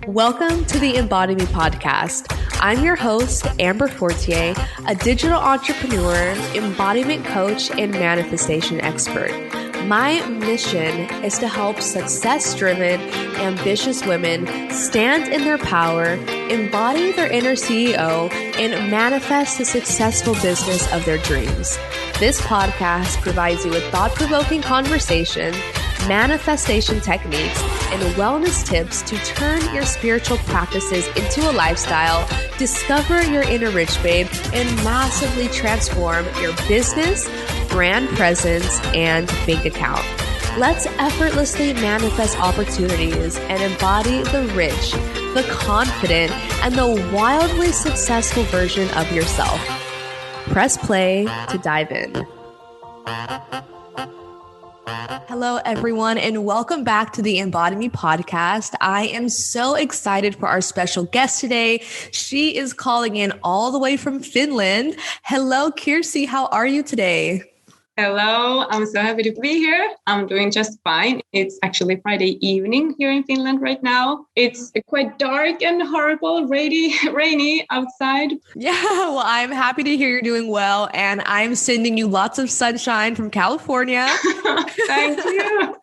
Welcome to the Embody Me podcast. I'm your host, Amber Fortier, a digital entrepreneur, embodiment coach, and manifestation expert. My mission is to help success-driven, ambitious women stand in their power, embody their inner CEO, and manifest the successful business of their dreams. This podcast provides you with thought-provoking conversation, manifestation techniques, and wellness tips to turn your spiritual practices into a lifestyle, discover your inner rich babe, and massively transform your business, brand presence, and bank account. Let's effortlessly manifest opportunities and embody the rich, the confident, and the wildly successful version of yourself. Press play to dive in. Hello, everyone, and welcome back to the Embody Me podcast. I am so excited for our special guest today. She is calling in all the way from Finland. Hello, Kirsi. How are you today? Hello, I'm so happy to be here. I'm doing just fine. It's actually Friday evening here in Finland right now. It's quite dark and horrible, rainy outside. Yeah, well, I'm happy to hear you're doing well, and I'm sending you lots of sunshine from California. Thank you.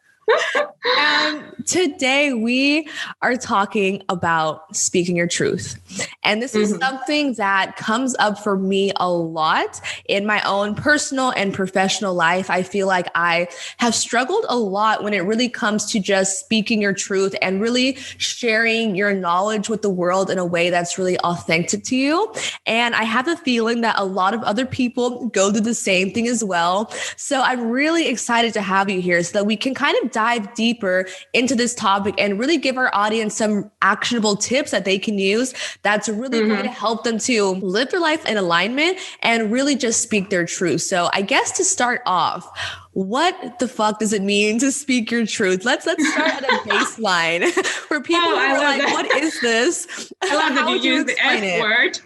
And today we are talking about speaking your truth. And this is something that comes up for me a lot in my own personal and professional life. I feel like I have struggled a lot when it really comes to just speaking your truth and really sharing your knowledge with the world in a way that's really authentic to you. And I have a feeling that a lot of other people go through the same thing as well. So I'm really excited to have you here so that we can kind of dive deeper into this topic and really give our audience some actionable tips that they can use that's really going to help them to live their life in alignment and really just speak their truth. So I guess to start off, what the fuck does it mean to speak your truth? Let's start at a baseline for people who are like, that. What is this? I love that you use the F word.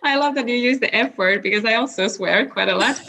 I love that you use the F word because I also swear quite a lot.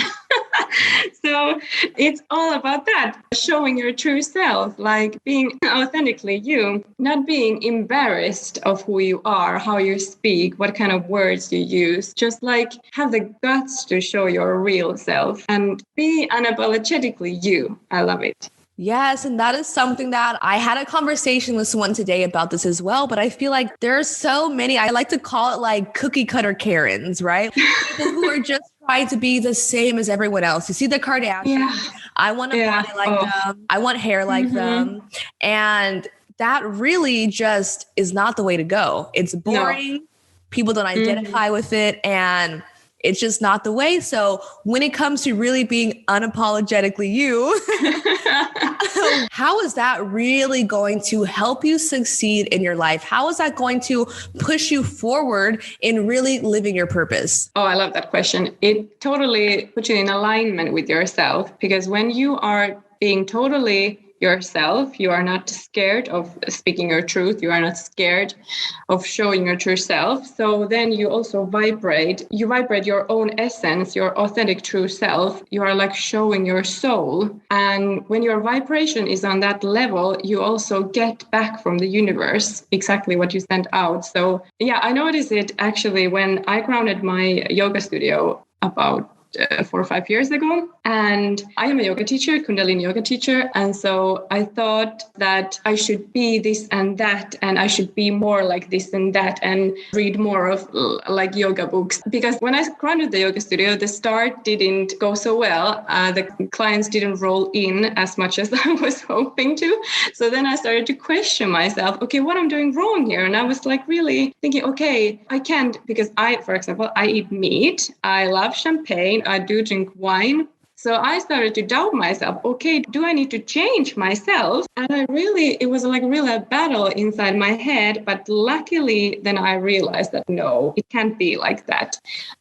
So it's all about that, showing your true self, like being authentically you, not being embarrassed of who you are, how you speak, what kind of words you use, just like have the guts to show your real self and be unapologetically you. I love it. Yes. And that is something that I had a conversation with someone today about this as well. But I feel like there are so many, I like to call it like cookie cutter Karens, right? People who are just trying to be the same as everyone else. You see the Kardashians. Yeah. I want a body like them. I want hair like them. And that really just is not the way to go. It's boring. No. People don't identify with it. And it's just not the way. So when it comes to really being unapologetically you, how is that really going to help you succeed in your life? How is that going to push you forward in really living your purpose? Oh, I love that question. It totally puts you in alignment with yourself, because when you are being totally yourself, you are not scared of speaking your truth. You are not scared of showing your true self. So then you also vibrate. You vibrate your own essence, your authentic true self. You are like showing your soul. And when your vibration is on that level, you also get back from the universe exactly what you sent out. So yeah, I noticed it actually when I grounded my yoga studio about 4 or 5 years ago. And I am a yoga teacher, Kundalini yoga teacher. And so I thought that I should be this and that, and I should be more like this and that, and read more of like yoga books. Because when I grounded the yoga studio, the start didn't go so well. The clients didn't roll in as much as I was hoping to. So then I started to question myself, okay, what I'm doing wrong here? And I was like really thinking, okay, I can't, because for example, I eat meat. I love champagne. I do drink wine. So I started to doubt myself. Okay, do I need to change myself? And it was like really a battle inside my head. But luckily, then I realized that no, it can't be like that.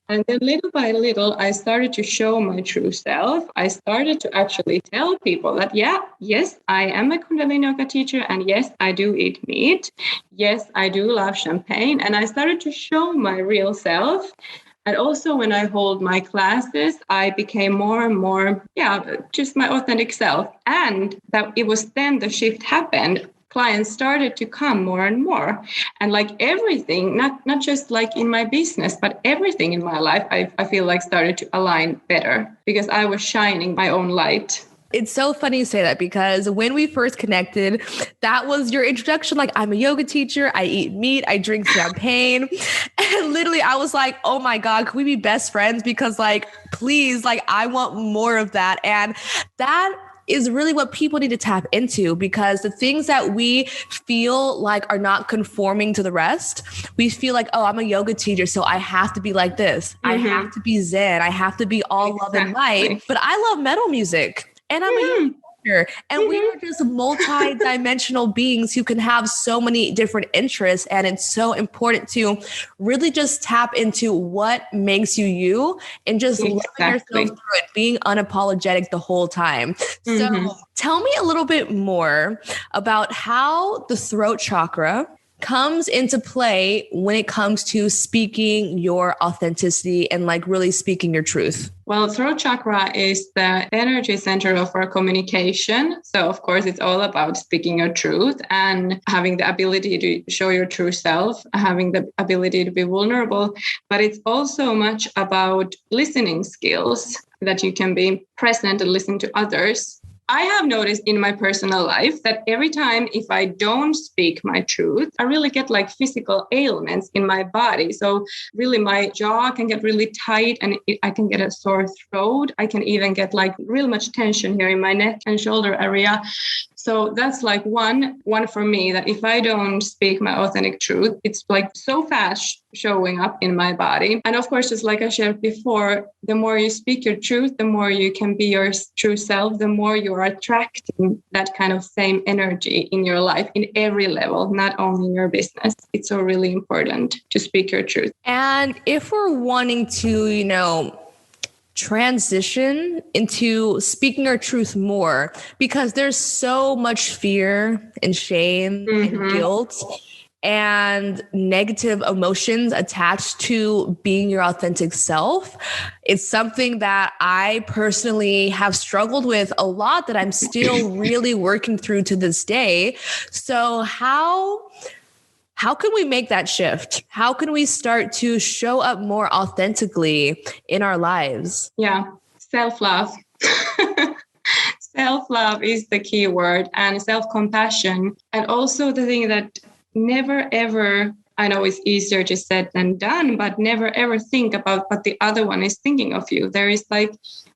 And then little by little, I started to show my true self. I started to actually tell people that, yes, I am a Kundalini yoga teacher. And yes, I do eat meat. Yes, I do love champagne. And I started to show my real self. And also when I hold my classes, I became more and more, just my authentic self. And that it was then the shift happened. clients started to come more and more. And like everything, not just like in my business, but everything in my life, I feel like started to align better because I was shining my own light. It's so funny you say that because when we first connected, that was your introduction. Like, I'm a yoga teacher. I eat meat. I drink champagne. And literally I was like, oh my God, can we be best friends? Because like, please, like, I want more of that. And that is really what people need to tap into, because the things that we feel like are not conforming to the rest, we feel like, oh, I'm a yoga teacher, so I have to be like this. I have to be Zen. I have to be all love and light. But I love metal music. And I'm a yoga teacher. And we are just multi-dimensional beings who can have so many different interests. And it's so important to really just tap into what makes you you and just loving yourself through it, being unapologetic the whole time. So tell me a little bit more about how the throat chakra comes into play when it comes to speaking your authenticity and like really speaking your truth. Well, throat chakra is the energy center of our communication. So, of course, it's all about speaking your truth and having the ability to show your true self, having the ability to be vulnerable. But it's also much about listening skills, that you can be present and listen to others. I have noticed in my personal life that every time if I don't speak my truth, I really get like physical ailments in my body. So really my jaw can get really tight and I can get a sore throat. I can even get like real much tension here in my neck and shoulder area. So that's like one for me, that if I don't speak my authentic truth, it's like so fast showing up in my body. And of course, just like I shared before, the more you speak your truth, the more you can be your true self, the more you are attracting that kind of same energy in your life in every level, not only in your business. It's so really important to speak your truth. And if we're wanting to, transition into speaking our truth more, because there's so much fear and shame and guilt and negative emotions attached to being your authentic self. It's something that I personally have struggled with a lot, that I'm still really working through to this day. So how can we make that shift? How can we start to show up more authentically in our lives? Yeah, self-love. Self-love is the key word, and self-compassion. And also the thing that never ever, I know it's easier to said than done, but never ever think about what the other one is thinking of you. There is like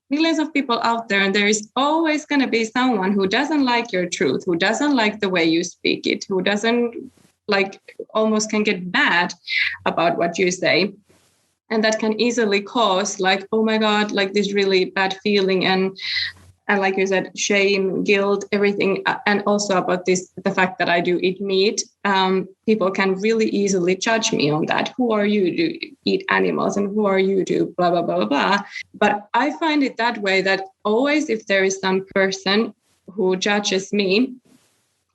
millions of people out there, and there is always going to be someone who doesn't like your truth, who doesn't like the way you speak it, who doesn't like almost can get mad about what you say. And that can easily cause like, oh my God, like this really bad feeling. And like you said, shame, guilt, everything. And also about this, the fact that I do eat meat, people can really easily judge me on that. Who are you to eat animals? And who are you to blah, blah, blah, blah, blah. But I find it that way, that always if there is some person who judges me,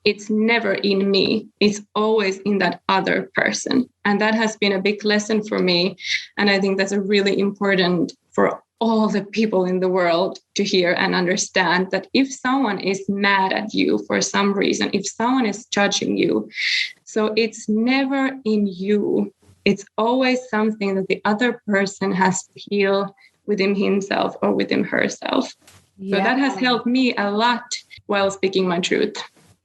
it's never in me. It's always in that other person. And that has been a big lesson for me. And I think that's a really important for all the people in the world to hear and understand, that if someone is mad at you for some reason, if someone is judging you, so it's never in you. It's always something that the other person has to heal within himself or within herself. Yeah. So that has helped me a lot while speaking my truth.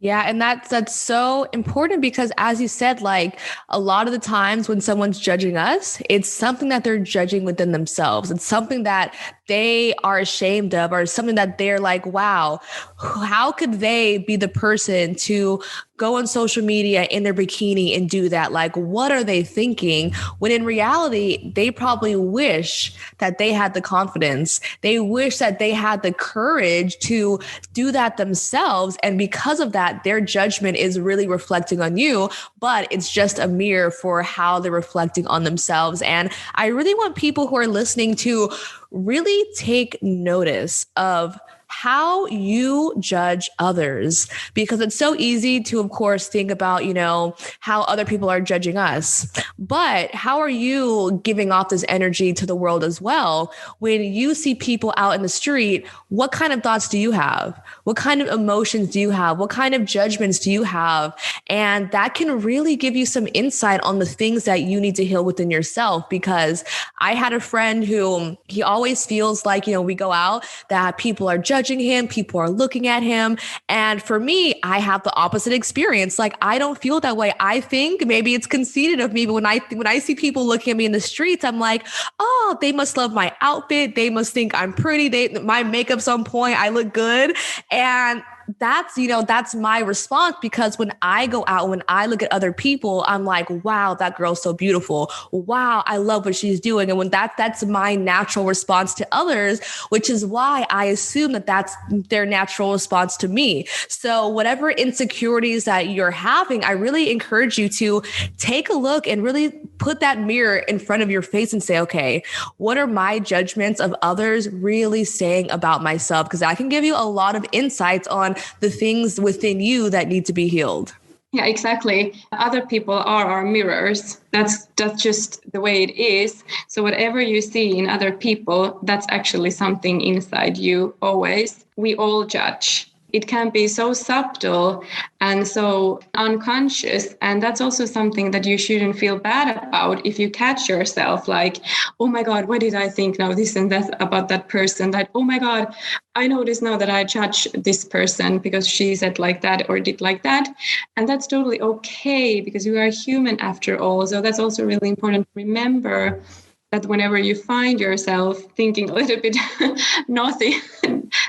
Yeah. And that's so important, because as you said, like a lot of the times when someone's judging us, it's something that they're judging within themselves. It's something that they are ashamed of, or something that they're like, wow, how could they be the person to go on social media in their bikini and do that? Like, what are they thinking? When in reality, they probably wish that they had the confidence. They wish that they had the courage to do that themselves. And because of that, their judgment is really reflecting on you, but it's just a mirror for how they're reflecting on themselves. And I really want people who are listening to really take notice of how you judge others, because it's so easy to, of course, think about, how other people are judging us. But how are you giving off this energy to the world as well? When you see people out in the street, what kind of thoughts do you have? What kind of emotions do you have? What kind of judgments do you have? And that can really give you some insight on the things that you need to heal within yourself. Because I had a friend who he always feels like, we go out, that people are judging him, people are looking at him. And for me, I have the opposite experience. Like, I don't feel that way. I think maybe it's conceited of me, but when I see people looking at me in the streets, I'm like, oh, they must love my outfit. They must think I'm pretty. My makeup's on point. I look good. And that's my response, because when I go out, when I look at other people, I'm like, wow, that girl's so beautiful. Wow, I love what she's doing. And when that's my natural response to others, which is why I assume that that's their natural response to me. So whatever insecurities that you're having, I really encourage you to take a look and really put that mirror in front of your face and say, okay, what are my judgments of others really saying about myself? Because I can give you a lot of insights on the things within you that need to be healed. Yeah, exactly. Other people are our mirrors. That's just the way it is. So whatever you see in other people, that's actually something inside you always. We all judge. It can be so subtle and so unconscious. And that's also something that you shouldn't feel bad about if you catch yourself like, oh my God, what did I think now this and that about that person? That, oh my God, I notice now that I judge this person because she said like that or did like that. And that's totally okay, because we are human after all. So that's also really important to remember, that whenever you find yourself thinking a little bit naughty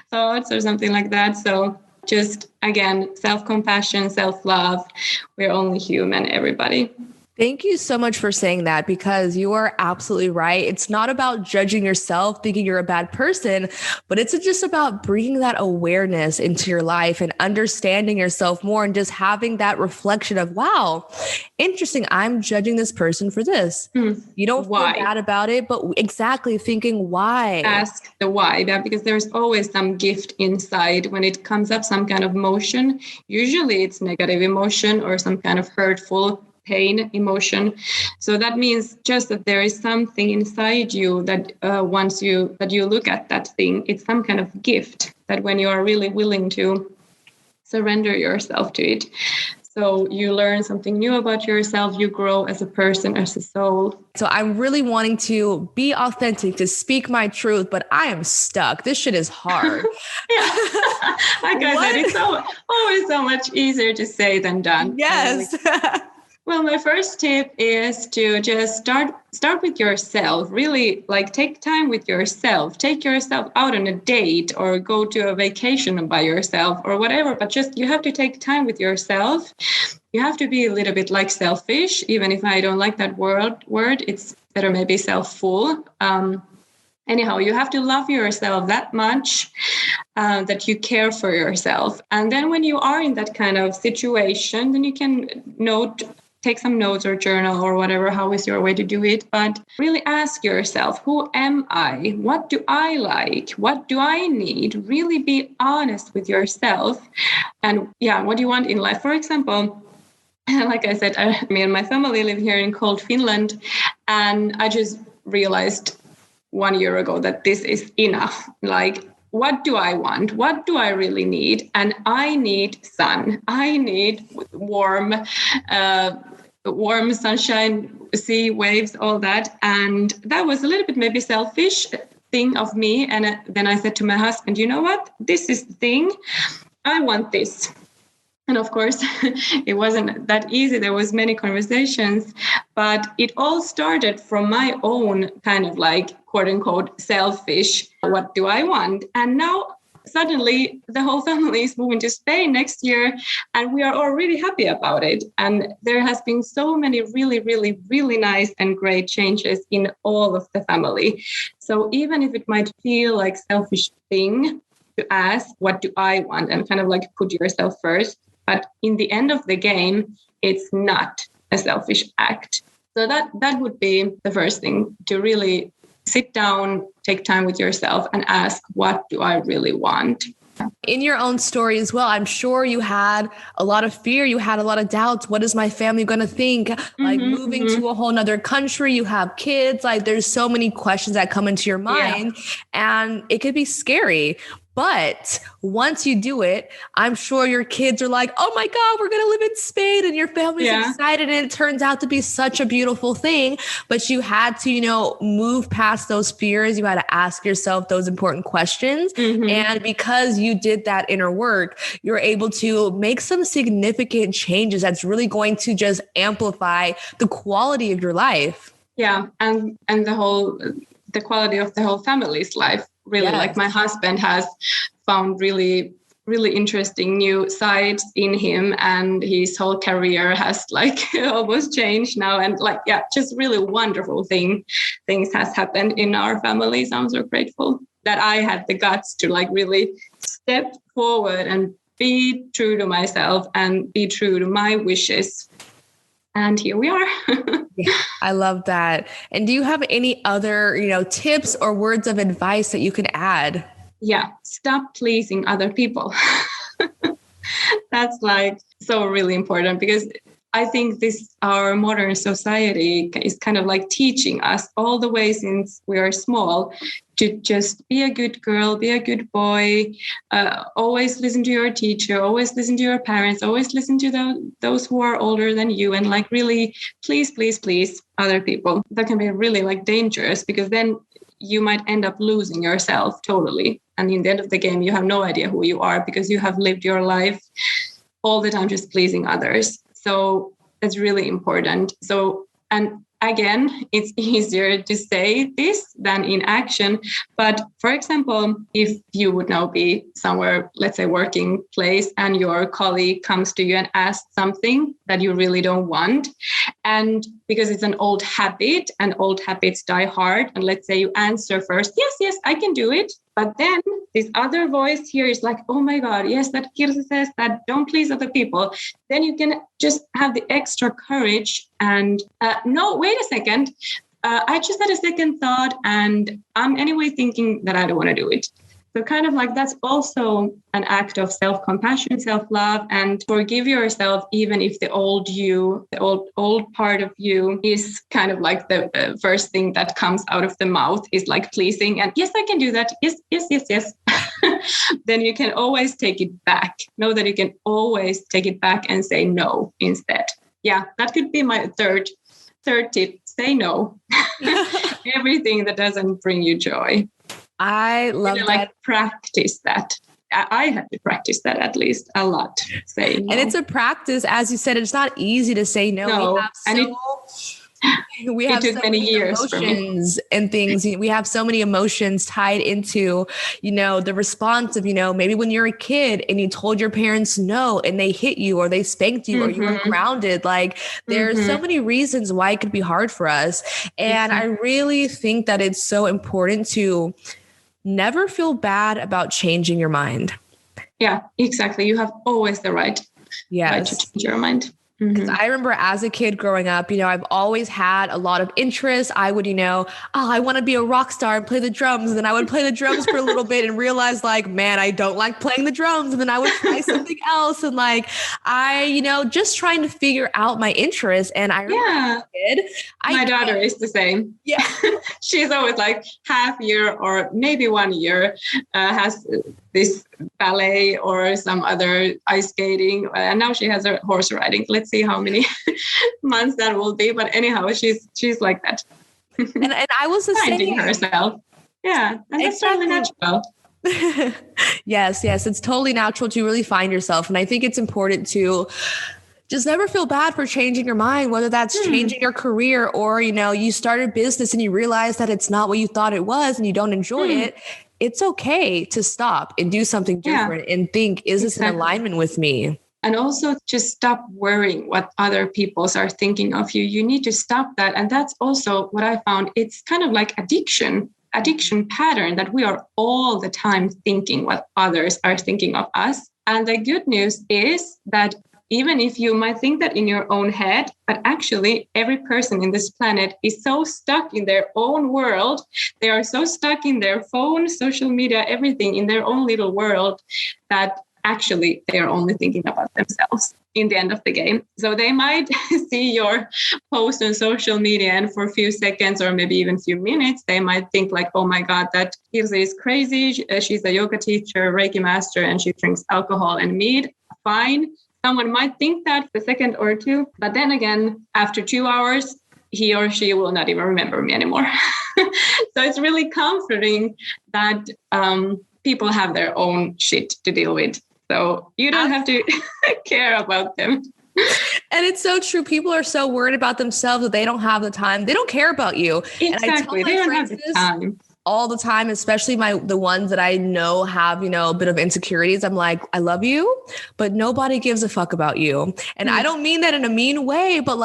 thoughts or something like that. So just, again, self-compassion, self-love. We're only human, everybody. Thank you so much for saying that, because you are absolutely right. It's not about judging yourself, thinking you're a bad person, but it's just about bringing that awareness into your life and understanding yourself more, and just having that reflection of, wow, interesting, I'm judging this person for this. You don't Why? feel bad about it, but exactly thinking why. Ask the why, because there's always some gift inside when it comes up, some kind of emotion. Usually it's negative emotion or some kind of hurtful pain emotion. So that means just that there is something inside you that once you look at that thing, it's some kind of gift that when you are really willing to surrender yourself to it. So you learn something new about yourself, you grow as a person, as a soul. So I'm really wanting to be authentic, to speak my truth, but I am stuck. This shit is hard. Like I said, it's always so much easier to say than done. Yes. Well, my first tip is to just start with yourself. Really, like, take time with yourself. Take yourself out on a date or go to a vacation by yourself or whatever. But just, you have to take time with yourself. You have to be a little bit like selfish, even if I don't like that word. It's better maybe self-full. Anyhow, you have to love yourself that much that you care for yourself. And then when you are in that kind of situation, then you can take some notes or journal or whatever, how is your way to do it. But really ask yourself, who am I? What do I like? What do I need? Really be honest with yourself. And what do you want in life? For example, like I said, me and my family live here in cold Finland. And I just realized 1 year ago that this is enough. Like, what do I want? What do I really need? And I need sun. I need warm sunshine, sea, waves, all that. And that was a little bit maybe selfish thing of me. And then I said to my husband, you know what? This is the thing. I want this. And of course, it wasn't that easy. There was many conversations, but it all started from my own kind of like, quote unquote, selfish, what do I want? And now suddenly the whole family is moving to Spain next year, and we are all really happy about it. And there has been so many really, really, really nice and great changes in all of the family. So even if it might feel like selfish thing to ask, what do I want? And kind of like put yourself first. But in the end of the game, it's not a selfish act. So that would be the first thing, to really sit down, take time with yourself and ask, what do I really want? In your own story as well, I'm sure you had a lot of fear. You had a lot of doubts. What is my family going to think? Like moving to a whole nother country, you have kids, like there's so many questions that come into your mind and it could be scary. But once you do it, I'm sure your kids are like, oh my God, we're going to live in Spain, and your family's excited. And it turns out to be such a beautiful thing. But you had to, move past those fears. You had to ask yourself those important questions. And because you did that inner work, you're able to make some significant changes that's really going to just amplify the quality of your life. Yeah. And the quality of the whole family's life. Really, like my husband has found really, really interesting new sides in him, and his whole career has like almost changed now. And like, just really wonderful things has happened in our family. So I'm so grateful that I had the guts to like really step forward and be true to myself and be true to my wishes. And here we are. I love that. And do you have any other, tips or words of advice that you can add? Yeah. Stop pleasing other people. That's like so really important, because I think our modern society is kind of like teaching us all the way since we are small to just be a good girl, be a good boy, always listen to your teacher, always listen to your parents, always listen to those who are older than you, and like really please other people. That can be really like dangerous, because then you might end up losing yourself totally. And in the end of the game, you have no idea who you are, because you have lived your life all the time just pleasing others. So that's really important. So, and again, it's easier to say this than in action. But for example, if you would now be somewhere, let's say working place, and your colleague comes to you and asks something that you really don't want, and because it's an old habit and old habits die hard, and let's say you answer first, yes, I can do it. But then this other voice here is like, oh my God, yes, that Kirsi says that, don't please other people. Then you can just have the extra courage and no, wait a second. I just had a second thought, and I'm anyway thinking that I don't want to do it. So kind of like that's also an act of self-compassion, self-love, and forgive yourself, even if the old you, the old part of you is kind of like the first thing that comes out of the mouth is like pleasing. And yes, I can do that. Yes. Then you can always take it back. Know that you can always take it back and say no instead. Yeah, that could be my third tip. Say no. Everything that doesn't bring you joy. I love that. Like practice that. I had to practice that at least a lot. Say no. And it's a practice, as you said. It's not easy to say no. We have so many emotions and things. We have so many emotions tied into, the response of, maybe when you're a kid and you told your parents no, and they hit you or they spanked you or you were grounded. Like there's so many reasons why it could be hard for us. And I really think that it's so important to never feel bad about changing your mind. Yeah, exactly. You have always the right to change your mind. Because I remember as a kid growing up, I've always had a lot of interest. I would, I want to be a rock star and play the drums. And then I would play the drums for a little bit and realize like, man, I don't like playing the drums. And then I would try something else. And like, just trying to figure out my interest. And I remember my daughter is the same. Yeah. She's always like half year or maybe 1 year has this ballet or some other ice skating. And now she has her horse riding. Let's see how many months that will be. But anyhow, she's like that. and I was the finding same. herself. Yeah. And that's totally natural. Yes. It's totally natural to really find yourself. And I think it's important to just never feel bad for changing your mind, whether that's changing your career or, you start a business and you realize that it's not what you thought it was and you don't enjoy it. It's okay to stop and do something different and think, is this in alignment with me? And also just stop worrying what other people are thinking of you. You need to stop that. And that's also what I found. It's kind of like addiction pattern that we are all the time thinking what others are thinking of us. And the good news is that even if you might think that in your own head, but actually every person in this planet is so stuck in their own world. They are so stuck in their phone, social media, everything in their own little world that actually they are only thinking about themselves in the end of the game. So they might see your post on social media, and for a few seconds or maybe even a few minutes, they might think like, oh my God, that Kirsi is crazy. She's a yoga teacher, Reiki master, and she drinks alcohol and meat. Fine. Someone might think that for a second or two, but then again, after 2 hours, he or she will not even remember me anymore. So it's really comforting that people have their own shit to deal with. So you don't have to care about them. And it's so true. People are so worried about themselves that they don't have the time. They don't care about you. Exactly. They don't have the time. All the time, especially the ones that I know have, a bit of insecurities. I'm like, I love you, but nobody gives a fuck about you. And I don't mean that in a mean way, but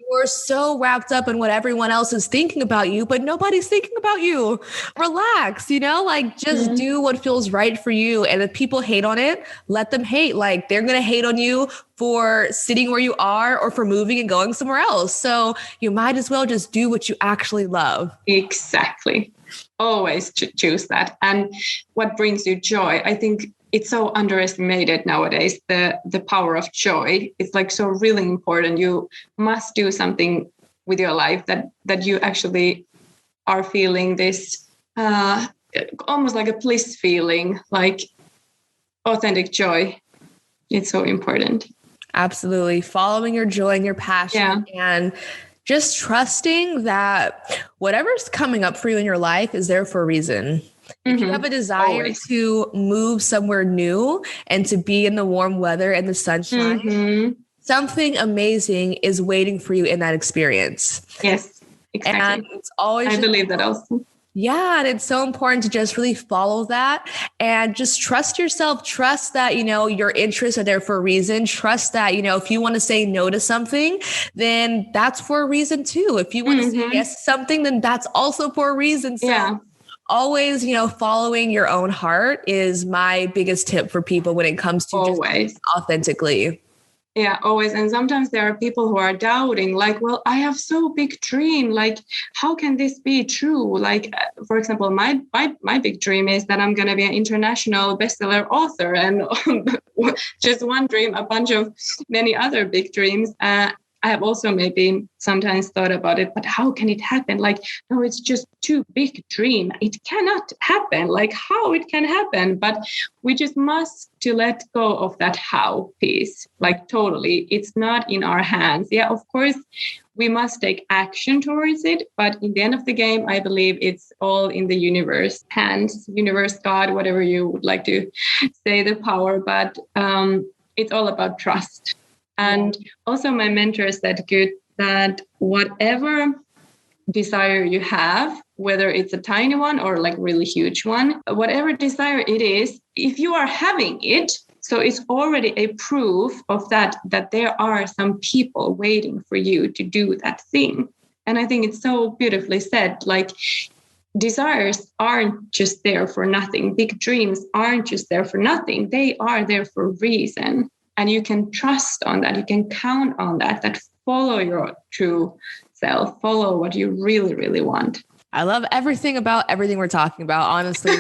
you're so wrapped up in what everyone else is thinking about you, but nobody's thinking about you. Relax, just do what feels right for you. And if people hate on it, let them hate. Like, they're going to hate on you for sitting where you are or for moving and going somewhere else. So you might as well just do what you actually love. Exactly. Always choose that. And what brings you joy? I think it's so underestimated nowadays, the power of joy. It's like so really important. You must do something with your life that you actually are feeling this almost like a bliss feeling, like authentic joy. It's so important. Absolutely. Following your joy and your passion and just trusting that whatever's coming up for you in your life is there for a reason. If you have a desire to move somewhere new and to be in the warm weather and the sunshine, something amazing is waiting for you in that experience. Yes, exactly. And it's always I believe that also. Yeah. And it's so important to just really follow that and just trust yourself. Trust that, your interests are there for a reason. Trust that, if you want to say no to something, then that's for a reason too. If you want to say yes to something, then that's also for a reason. So always, following your own heart is my biggest tip for people when it comes to just authentically. Yeah, always. And sometimes there are people who are doubting, like, well, I have so big dream. Like, how can this be true? Like, for example, my big dream is that I'm going to be an international bestseller author, and just one dream, a bunch of many other big dreams. I have also maybe sometimes thought about it, but how can it happen? Like, no, it's just too big dream. It cannot happen. Like, how it can happen? But we just must to let go of that how piece. Like, totally, it's not in our hands. Yeah, of course, we must take action towards it. But in the end of the game, I believe it's all in the universe hands, universe, God, whatever you would like to say, the power. But it's all about trust. And also my mentor said that whatever desire you have, whether it's a tiny one or like really huge one, whatever desire it is, if you are having it, so it's already a proof of that there are some people waiting for you to do that thing. And I think it's so beautifully said, like, desires aren't just there for nothing. Big dreams aren't just there for nothing. They are there for a reason. And you can trust on that. You can count on that follow your true self, follow what you really, really want. I love everything we're talking about, honestly.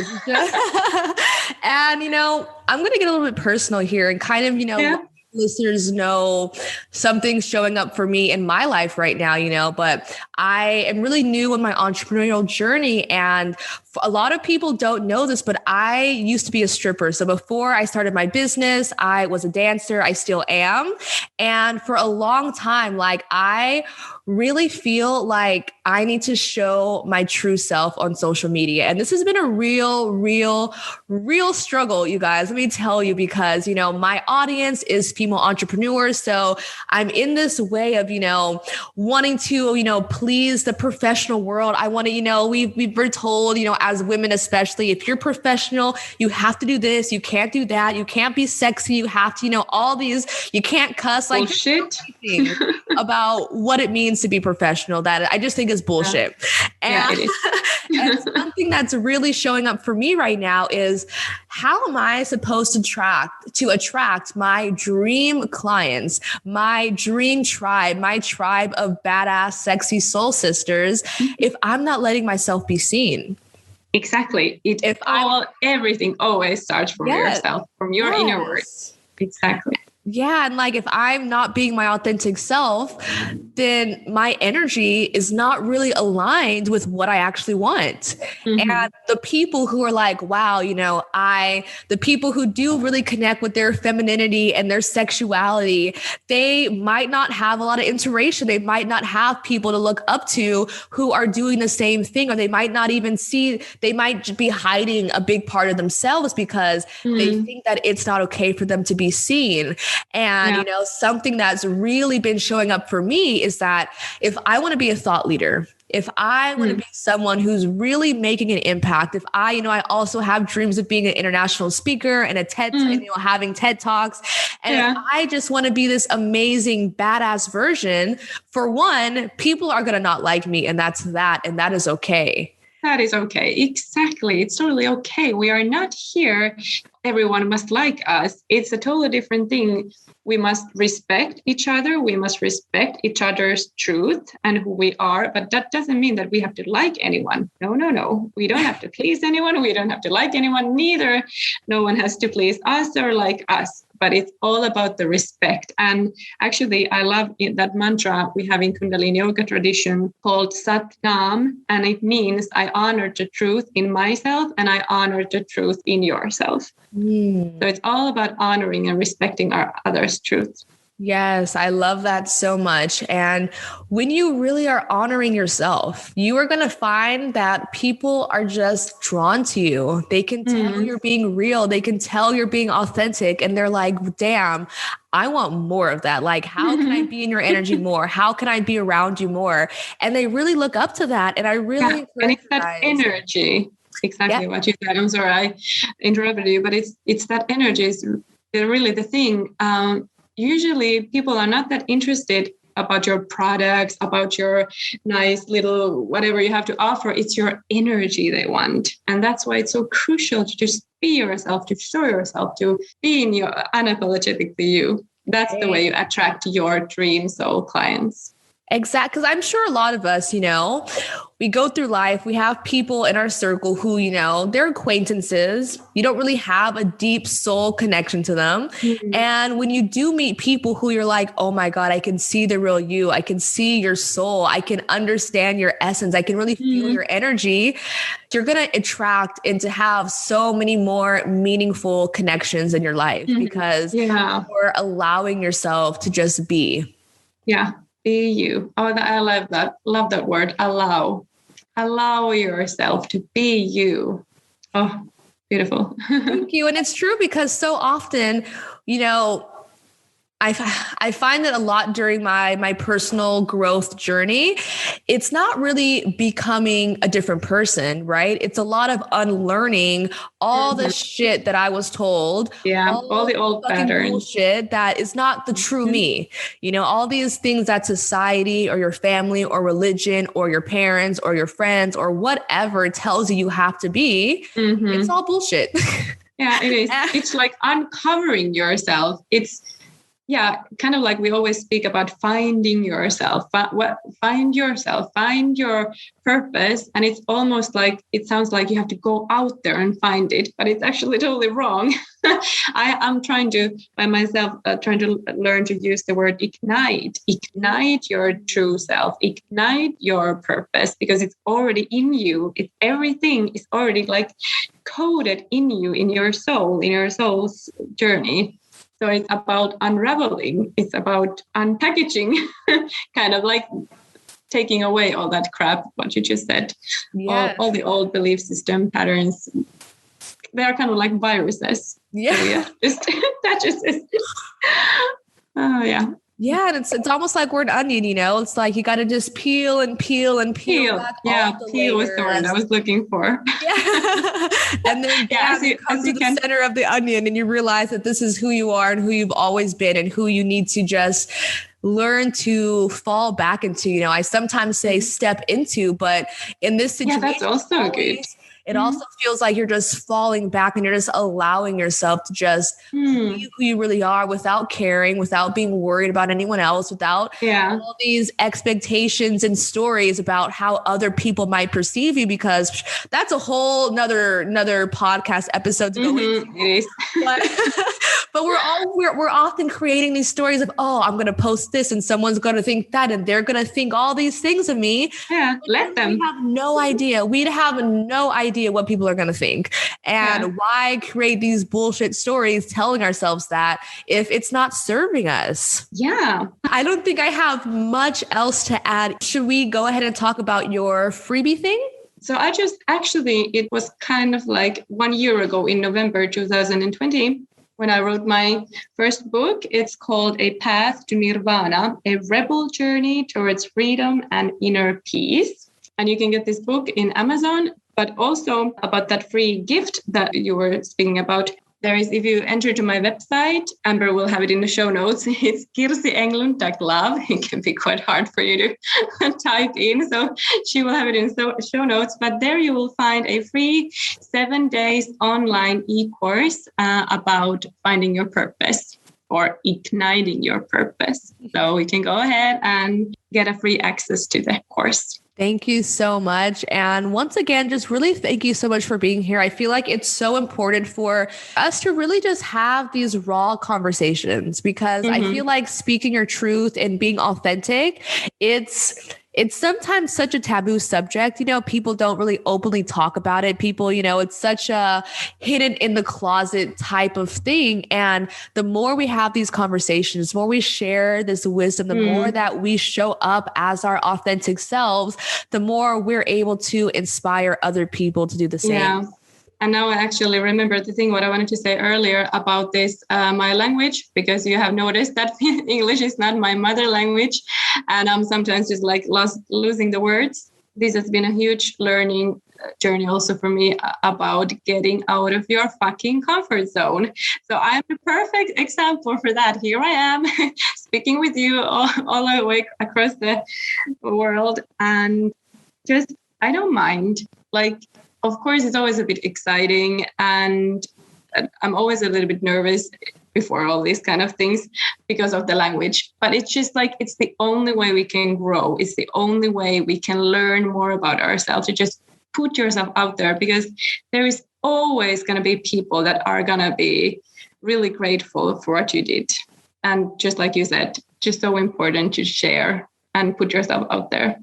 And, I'm going to get a little bit personal here and kind of, listeners know something's showing up for me in my life right now, but I am really new in my entrepreneurial journey. And a lot of people don't know this, but I used to be a stripper. So before I started my business, I was a dancer. I still am. And for a long time, like, I really feel like I need to show my true self on social media. And this has been a real struggle, you guys. Let me tell you, because, my audience is female entrepreneurs. So I'm in this way of, wanting to, please the professional world. I want to, we've been told, as women, especially, if you're professional, you have to do this. You can't do that. You can't be sexy. You have to, all these, you can't cuss. Like, bullshit. About what it means to be professional that I just think is bullshit. Yeah, it is. And something that's really showing up for me right now is, how am I supposed to attract my dream clients, my dream tribe, my tribe of badass, sexy soul sisters, if I'm not letting myself be seen? Exactly. Everything always starts from yourself, from your inner work. Exactly. Yeah. And like, if I'm not being my authentic self, then my energy is not really aligned with what I actually want. And the people who are like, wow, the people who do really connect with their femininity and their sexuality, they might not have a lot of inspiration. They might not have people to look up to who are doing the same thing, or they might not even they might be hiding a big part of themselves because they think that it's not okay for them to be seen. And, something that's really been showing up for me is that if I want to be a thought leader, if I want to be someone who's really making an impact, if I also have dreams of being an international speaker and having TED Talks. And if I just want to be this amazing, badass version, for one, people are going to not like me. And that's that. And that is okay. That is okay. Exactly. It's totally okay. We are not here. Everyone must like us. It's a totally different thing. We must respect each other. We must respect each other's truth and who we are. But that doesn't mean that we have to like anyone. No. We don't have to please anyone. We don't have to like anyone. Neither. No one has to please us or like us. But it's all about the respect. And actually, I love that mantra we have in Kundalini Yoga tradition called Sat Nam. And it means I honor the truth in myself and I honor the truth in yourself. So it's all about honoring and respecting our others' truth. Yes, I love that so much. And when you really are honoring yourself, you are going to find that people are just drawn to you. They can tell you're being real. They can tell you're being authentic. And they're like, damn, I want more of that. Like, how can I be in your energy more? How can I be around you more? And they really look up to that. And I really and it's that energy. Exactly what you said. I'm sorry I interrupted you, but it's that energy is really the thing. Usually people are not that interested about your products, about your nice little whatever you have to offer. It's your energy they want. And that's why it's so crucial to just be yourself, to show yourself, to be in your unapologetically you. That's the way you attract your dream soul clients. Exactly. Because I'm sure a lot of us, we go through life, we have people in our circle who, they're acquaintances. You don't really have a deep soul connection to them. And when you do meet people who you're like, oh my God, I can see the real you. I can see your soul. I can understand your essence. I can really feel your energy. You're going to attract and to have so many more meaningful connections in your life because you're allowing yourself to just be. Yeah. Be you. Oh, I love that. Love that word. Allow yourself to be you. Oh, beautiful. Thank you. And it's true because so often, I find that a lot during my personal growth journey, it's not really becoming a different person, right? It's a lot of unlearning all the shit that I was told. Yeah, all the old patterns. Bullshit that is not the true me. All these things that society or your family or religion or your parents or your friends or whatever tells you have to be, it's all bullshit. Yeah, it is. It's like uncovering yourself. It's kind of like we always speak about finding yourself, find yourself, find your purpose. And it's almost like, it sounds like you have to go out there and find it, but it's actually totally wrong. I'm trying to, by myself, trying to learn to use the word ignite your true self, ignite your purpose, because it's already in you. Everything is already like coded in you, in your soul, in your soul's journey. So it's about unraveling. It's about unpackaging, kind of like taking away all that crap, what you just said. Yes. All the old belief system patterns, they are kind of like viruses. Yeah. So that just is. Oh, yeah. Yeah, and it's almost like we're an onion, It's like you got to just peel and peel and peel. Peel was the word I was looking for. Yeah, and then you come to the center of the onion, and you realize that this is who you are and who you've always been, and who you need to just learn to fall back into, I sometimes say step into, but in this situation, that's also good. It also feels like you're just falling back and you're just allowing yourself to just be who you really are without caring, without being worried about anyone else, without all these expectations and stories about how other people might perceive you, because that's a whole another podcast episode to go into. It is. But we're often creating these stories of, I'm going to post this and someone's going to think that, and they're going to think all these things of me. Yeah, let them. We have no idea. We'd have no idea what people are going to think. And why create these bullshit stories telling ourselves that if it's not serving us? Yeah. I don't think I have much else to add. Should we go ahead and talk about your freebie thing? So it was kind of like 1 year ago in November 2020 when I wrote my first book. It's called A Path to Nirvana, a rebel journey towards freedom and inner peace. And you can get this book in Amazon, but also about that free gift that you were speaking about. There is, if you enter to my website, Amber will have it in the show notes. It's kirsieNglund.love. It can be quite hard for you to type in, so she will have it in show notes. But there you will find a free 7 days online e-course about finding your purpose or igniting your purpose. So you can go ahead and get a free access to the course. Thank you so much. And once again, just really thank you so much for being here. I feel like it's so important for us to really just have these raw conversations, because I feel like speaking your truth and being authentic, it's sometimes such a taboo subject. People don't really openly talk about it. People, it's such a hidden in the closet type of thing. And the more we have these conversations, the more we share this wisdom, the more that we show up as our authentic selves, the more we're able to inspire other people to do the same. Yeah. And now I actually remember the thing what I wanted to say earlier about this, my language, because you have noticed that English is not my mother language. And I'm sometimes just like losing the words. This has been a huge learning journey also for me about getting out of your fucking comfort zone. So I'm the perfect example for that. Here I am speaking with you all the way across the world. And just, I don't mind. Like, of course, it's always a bit exciting, and I'm always a little bit nervous before all these kind of things because of the language. But it's just like, it's the only way we can grow. It's the only way we can learn more about ourselves, to just put yourself out there, because there is always going to be people that are going to be really grateful for what you did. And just like you said, just so important to share and put yourself out there.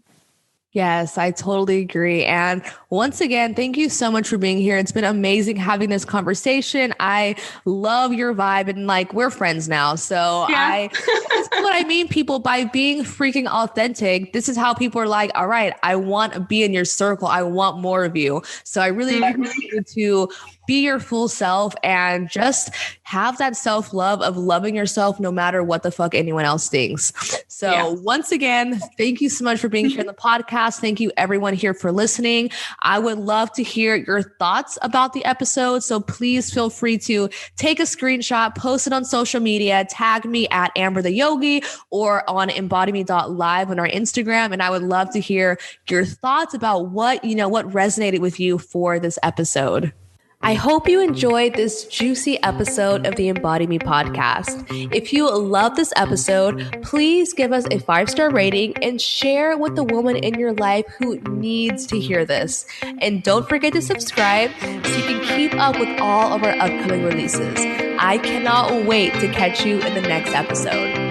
Yes, I totally agree. And once again, thank you so much for being here. It's been amazing having this conversation. I love your vibe, and like, we're friends now. So this is what I mean, people, by being freaking authentic. This is how people are like, all right, I want to be in your circle. I want more of you. So I really encourage you to be your full self and just have that self-love of loving yourself no matter what the fuck anyone else thinks. So once again, thank you so much for being here on the podcast. Thank you everyone here for listening. I would love to hear your thoughts about the episode. So please feel free to take a screenshot, post it on social media, tag me at Amber the Yogi or on embodime.live on our Instagram. And I would love to hear your thoughts about what resonated with you for this episode. I hope you enjoyed this juicy episode of the Embody Me podcast. If you love this episode, please give us a 5-star rating and share with the woman in your life who needs to hear this. And don't forget to subscribe so you can keep up with all of our upcoming releases. I cannot wait to catch you in the next episode.